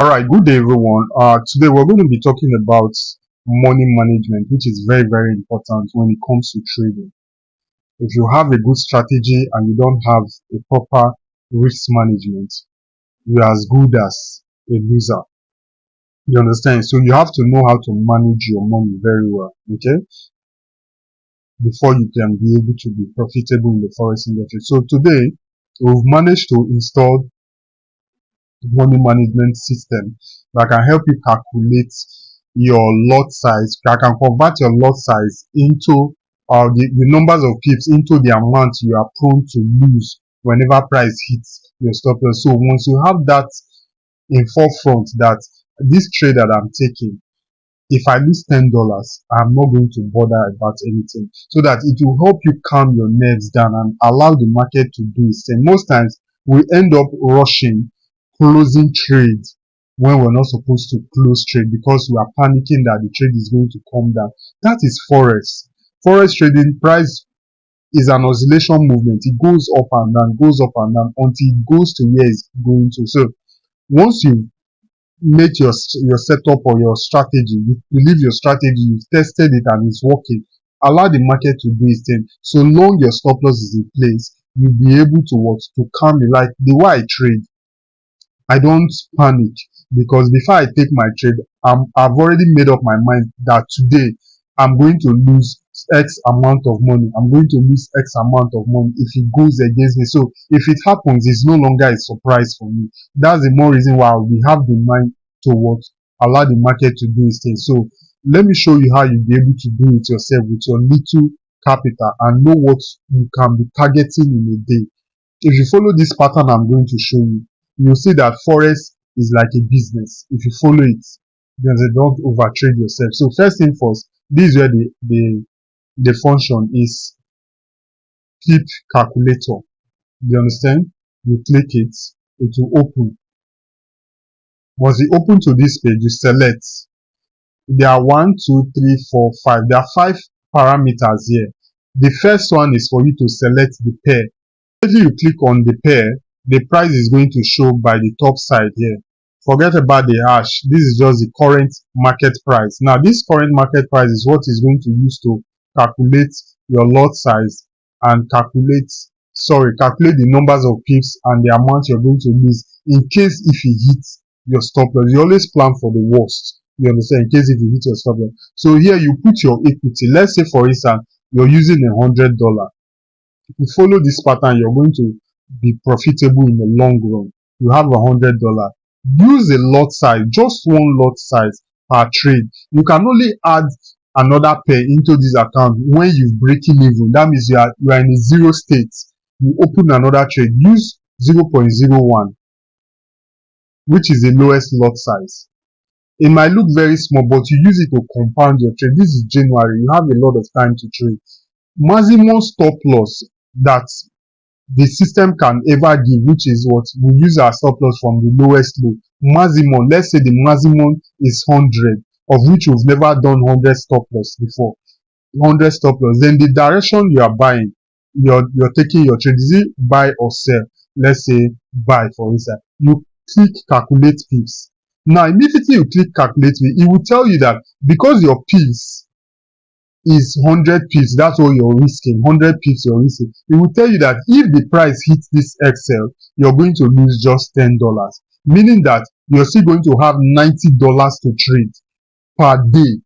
All right, good day, everyone. Today we're going to be talking about money management, which is very, very important when it comes to trading. If you have a good strategy and you don't have a proper risk management, you're as good as a loser. You understand? So you have to know how to manage your money very well, okay? Before you can be able to be profitable in the forex industry. So today we've managed to install money management system that can help you calculate your lot size. I can convert your lot size into the numbers of pips into the amount you are prone to lose whenever price hits your stop loss. So once you have that in forefront, that this trade that I'm taking, if I lose $10, I'm not going to bother about anything. So that it will help you calm your nerves down and allow the market to do its thing. Most times we end up rushing, closing trades when we're not supposed to close trade because we are panicking that the trade is going to come down. That is forex. Forex trading price is an oscillation movement. It goes up and down, goes up and down until it goes to where it's going to. So once you make your setup or your strategy, you believe your strategy, you've tested it and it's working, allow the market to do its thing. So long your stop loss is in place, you'll be able to what to calm you. Like the way I trade, I don't panic because before I take my trade, I've already made up my mind that today I'm going to lose X amount of money. I'm going to lose X amount of money if it goes against me. So if it happens, it's no longer a surprise for me. That's the more reason why we have the mind to what allow the market to do its thing. So let me show you how you'll be able to do it yourself with your little capital and know what you can be targeting in a day. If you follow this pattern I'm going to show you, you'll see that forex is like a business. If you follow it, then don't overtrade yourself. So first thing first, this is where the function is pip calculator. You understand? You click it, it will open. Once you open to this page, you select. There are 1, 2, 3, 4, 5. There are 5 parameters here. The first one is for you to select the pair. If you click on the pair, the price is going to show by the top side here. Forget about the hash. This is just the current market price. Now, this current market price is what is going to use to calculate your lot size and calculate the numbers of pips and the amount you're going to lose in case if you hit your stop loss. You always plan for the worst. You understand? In case if you hit your stop loss. So here you put your equity. Let's say for instance, you're using $100. If you follow this pattern, you're going to be profitable in the long run. You have $100. Use a lot size, just one lot size per trade. You can only add another pair into this account when you've breaking even. That means you are in a zero state. You open another trade. Use 0.01, which is the lowest lot size. It might look very small, but you use it to compound your trade. This is January. You have a lot of time to trade. Maximum stop loss that the system can ever give, which is what we use our stop loss from the lowest low. Maximum, let's say the maximum is 100, of which we've never done 100 stop loss before. 100 stop loss. Then the direction you are buying, you're taking your trade. Is it buy or sell? Let's say buy, for instance. You click calculate pips. Now, immediately you click calculate pips, it will tell you that because your pips is 100 pips, that's what you're risking. 100 pips you're risking. It will tell you that if the price hits this Excel, you're going to lose just $10, meaning that you're still going to have $90 to trade per day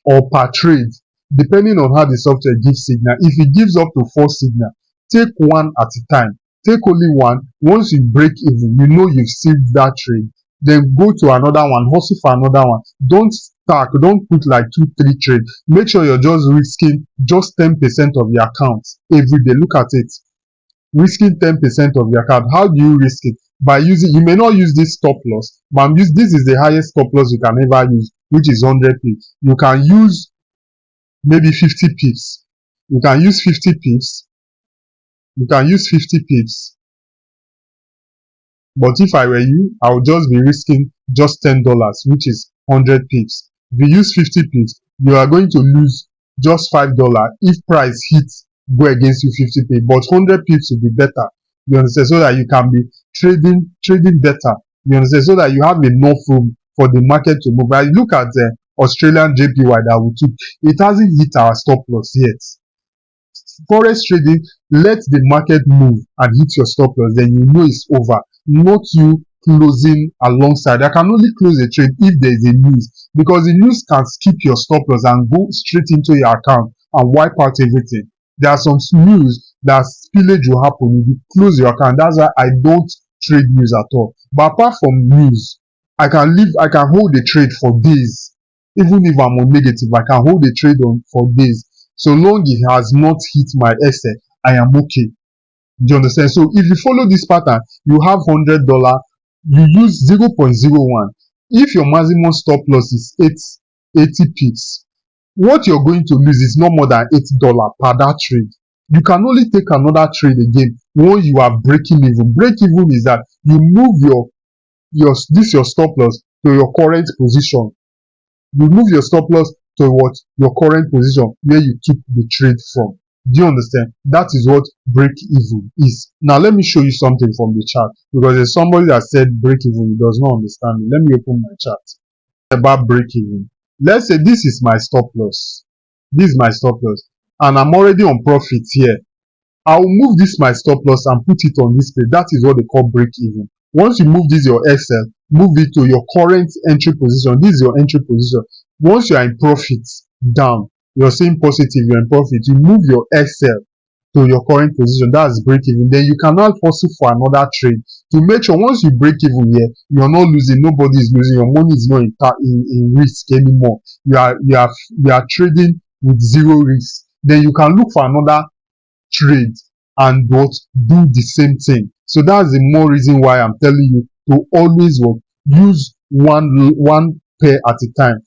or per trade, depending on how the software gives signal. If it gives up to 4 signal, take one at a time. Take only one. Once you break even, you know you've saved that trade. Then go to another one, hustle for another one. Don't stack, don't put like 2, 3 trades. Make sure you're just risking just 10% of your account every day. Look at it. Risking 10% of your account. How do you risk it? By using, you may not use this stop loss, but this is the highest stop loss you can ever use, which is 100 pips. You can use maybe 50 pips. You can use 50 pips. You can use 50 pips. But if I were you, I would just be risking just $10, which is 100 pips. If you use 50 pips, you are going to lose just $5 if price hits go against you 50 pips. But 100 pips will be better. You understand? So that you can be trading better You understand? So that you have enough room for the market to move. I look at the Australian JPY that we took, it hasn't hit our stop loss yet. Forex trading, let the market move and hit your stop loss, then you know it's over. Not you closing alongside. I can only close a trade if there is a news, because the news can skip your stop loss and go straight into your account and wipe out everything. There are some news that spillage will happen if you close your account. That's why I don't trade news at all. But apart from news, I can hold a trade for days. Even if I'm on negative, I can hold a trade on for days. So long it has not hit my essay, I am okay. Do you understand? So if you follow this pattern, you have $100, you use 0.01. If your maximum stop loss is 80 pips, what you're going to lose is no more than $8 per that trade. You can only take another trade again when you are breaking even. Break even is that you move your stop loss to your current position. You move your stop loss to what your current position where you took the trade from. Do you understand? That is what break even is. Now let me show you something from the chart, because there's somebody that said break even, he does not understand it. Let me open my chart. About break even. Let's say this is my stop loss. This is my stop loss, and I'm already on profit here. I'll move this my stop loss and put it on this page. That is what they call break even. Once you move this your SL, move it to your current entry position. This is your entry position. Once you are in profit, down, you're saying positive, you're in profit, you move your SL to your current position. That's break even. Then you can now hustle for another trade to make sure once you break even here, you're not losing, nobody is losing, your money is not in risk anymore. You are trading with zero risk. Then you can look for another trade and what do the same thing. So that's the more reason why I'm telling you to always what use one pair at a time.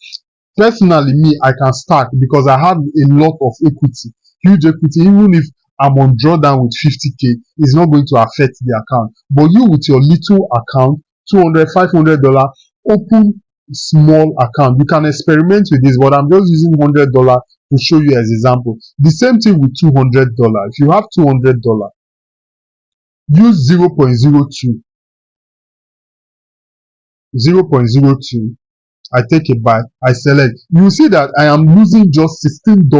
Personally, me, I can start because I have a lot of equity, huge equity. Even if I'm on drawdown with 50K, it's not going to affect the account. But you with your little account, $200, $500, open small account. You can experiment with this, but I'm just using $100 to show you as example. The same thing with $200. If you have $200, use 0.02. 0.02. I take a buy, I select. You see that I am losing just $16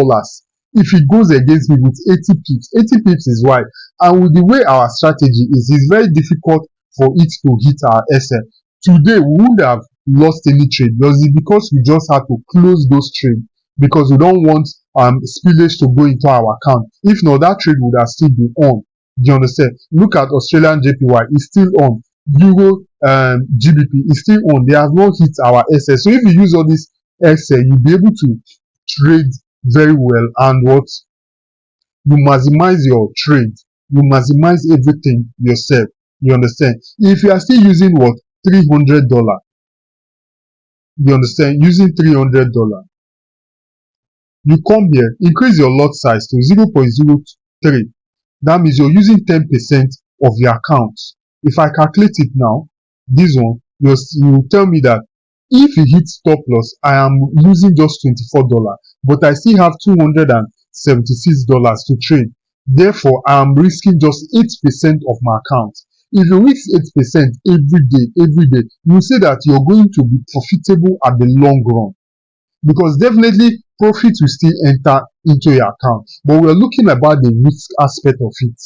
if it goes against me with 80 pips. 80 pips is why. And with the way our strategy is, it's very difficult for it to hit our SL. Today, we wouldn't have lost any trade, because we just had to close those trades, because we don't want spillage to go into our account. If not, that trade would have still been on. Do you understand? Look at Australian JPY, it's still on. Euro GBP is still on. They have not hit our SS. So if you use all this SL, you'll be able to trade very well, and what you maximize your trade, you maximize everything yourself. You understand? If you are still using what $300, you understand, using $300, you come here, increase your lot size to 0.03. That means you're using 10% of your account. If I calculate it now, this one, you tell me that if it hits stop loss, I am losing just $24, but I still have $276 to trade. Therefore, I am risking just 8% of my account. If you risk 8% every day, you say that you're going to be profitable at the long run, because definitely profit will still enter into your account, but we're looking about the risk aspect of it.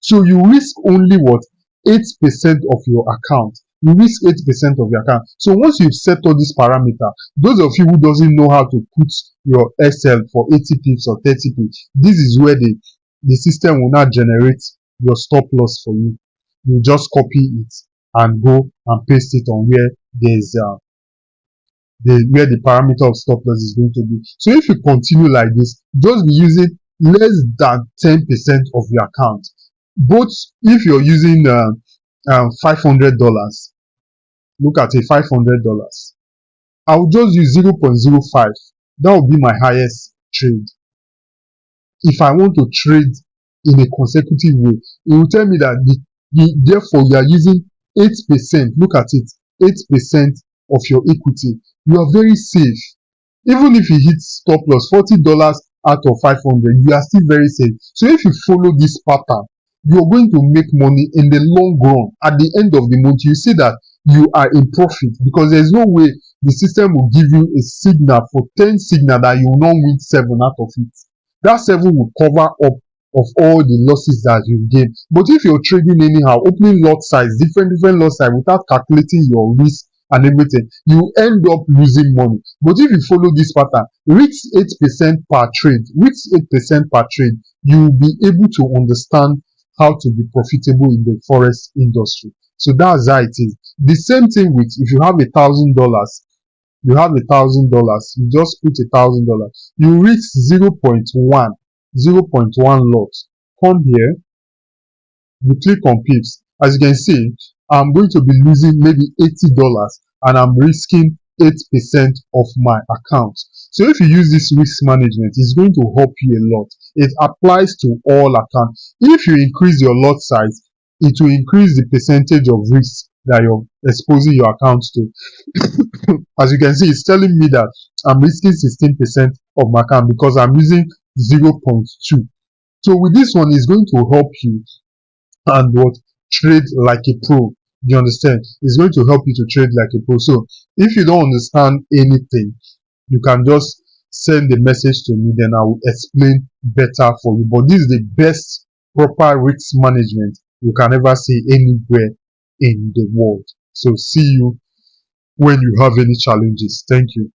So you risk only what 8% of your account. You risk 8% of your account. So once you've set all these parameters, those of you who doesn't know how to put your SL for 80 pips or 30 pips, this is where the system will not generate your stop loss for you. You just copy it and go and paste it on where there's where the parameter of stop loss is going to be. So if you continue like this, just be using less than 10% of your account. Both if you're using $500, look at a $500. I'll just use 0.05. That will be my highest trade. If I want to trade in a consecutive way, it will tell me that therefore you are using 8%. Look at it, 8% of your equity. You are very safe. Even if you hit stop loss $40 out of 500, you are still very safe. So if you follow this pattern, you're going to make money in the long run. At the end of the month, you see that you are in profit, because there's no way the system will give you a signal for 10 signal that you will not win 7 out of it. That 7 will cover up of all the losses that you've gained. But if you're trading anyhow, opening lot size, different lot size without calculating your risk and everything, you end up losing money. But if you follow this pattern, risk 8% per trade, risk 8% per trade, you will be able to understand how to be profitable in the forex industry. So that's how it is. The same thing with, if you have $1,000, you have $1,000, you just put $1,000, you risk 0.1 lot. Come here, you click on pips. As you can see, I'm going to be losing maybe $80, and I'm risking 8% of my account. So if you use this risk management, it's going to help you a lot. It applies to all accounts. If you increase your lot size, it will increase the percentage of risk that you're exposing your account to. As you can see, it's telling me that I'm risking 16% of my account because I'm using 0.2. So with this one, it's going to help you and what, trade like a pro. You understand? It's going to help you to trade like a pro. So if you don't understand anything, you can just send a message to me, then I will explain better for you. But this is the best proper risk management you can ever see anywhere in the world. So see you when you have any challenges. Thank you.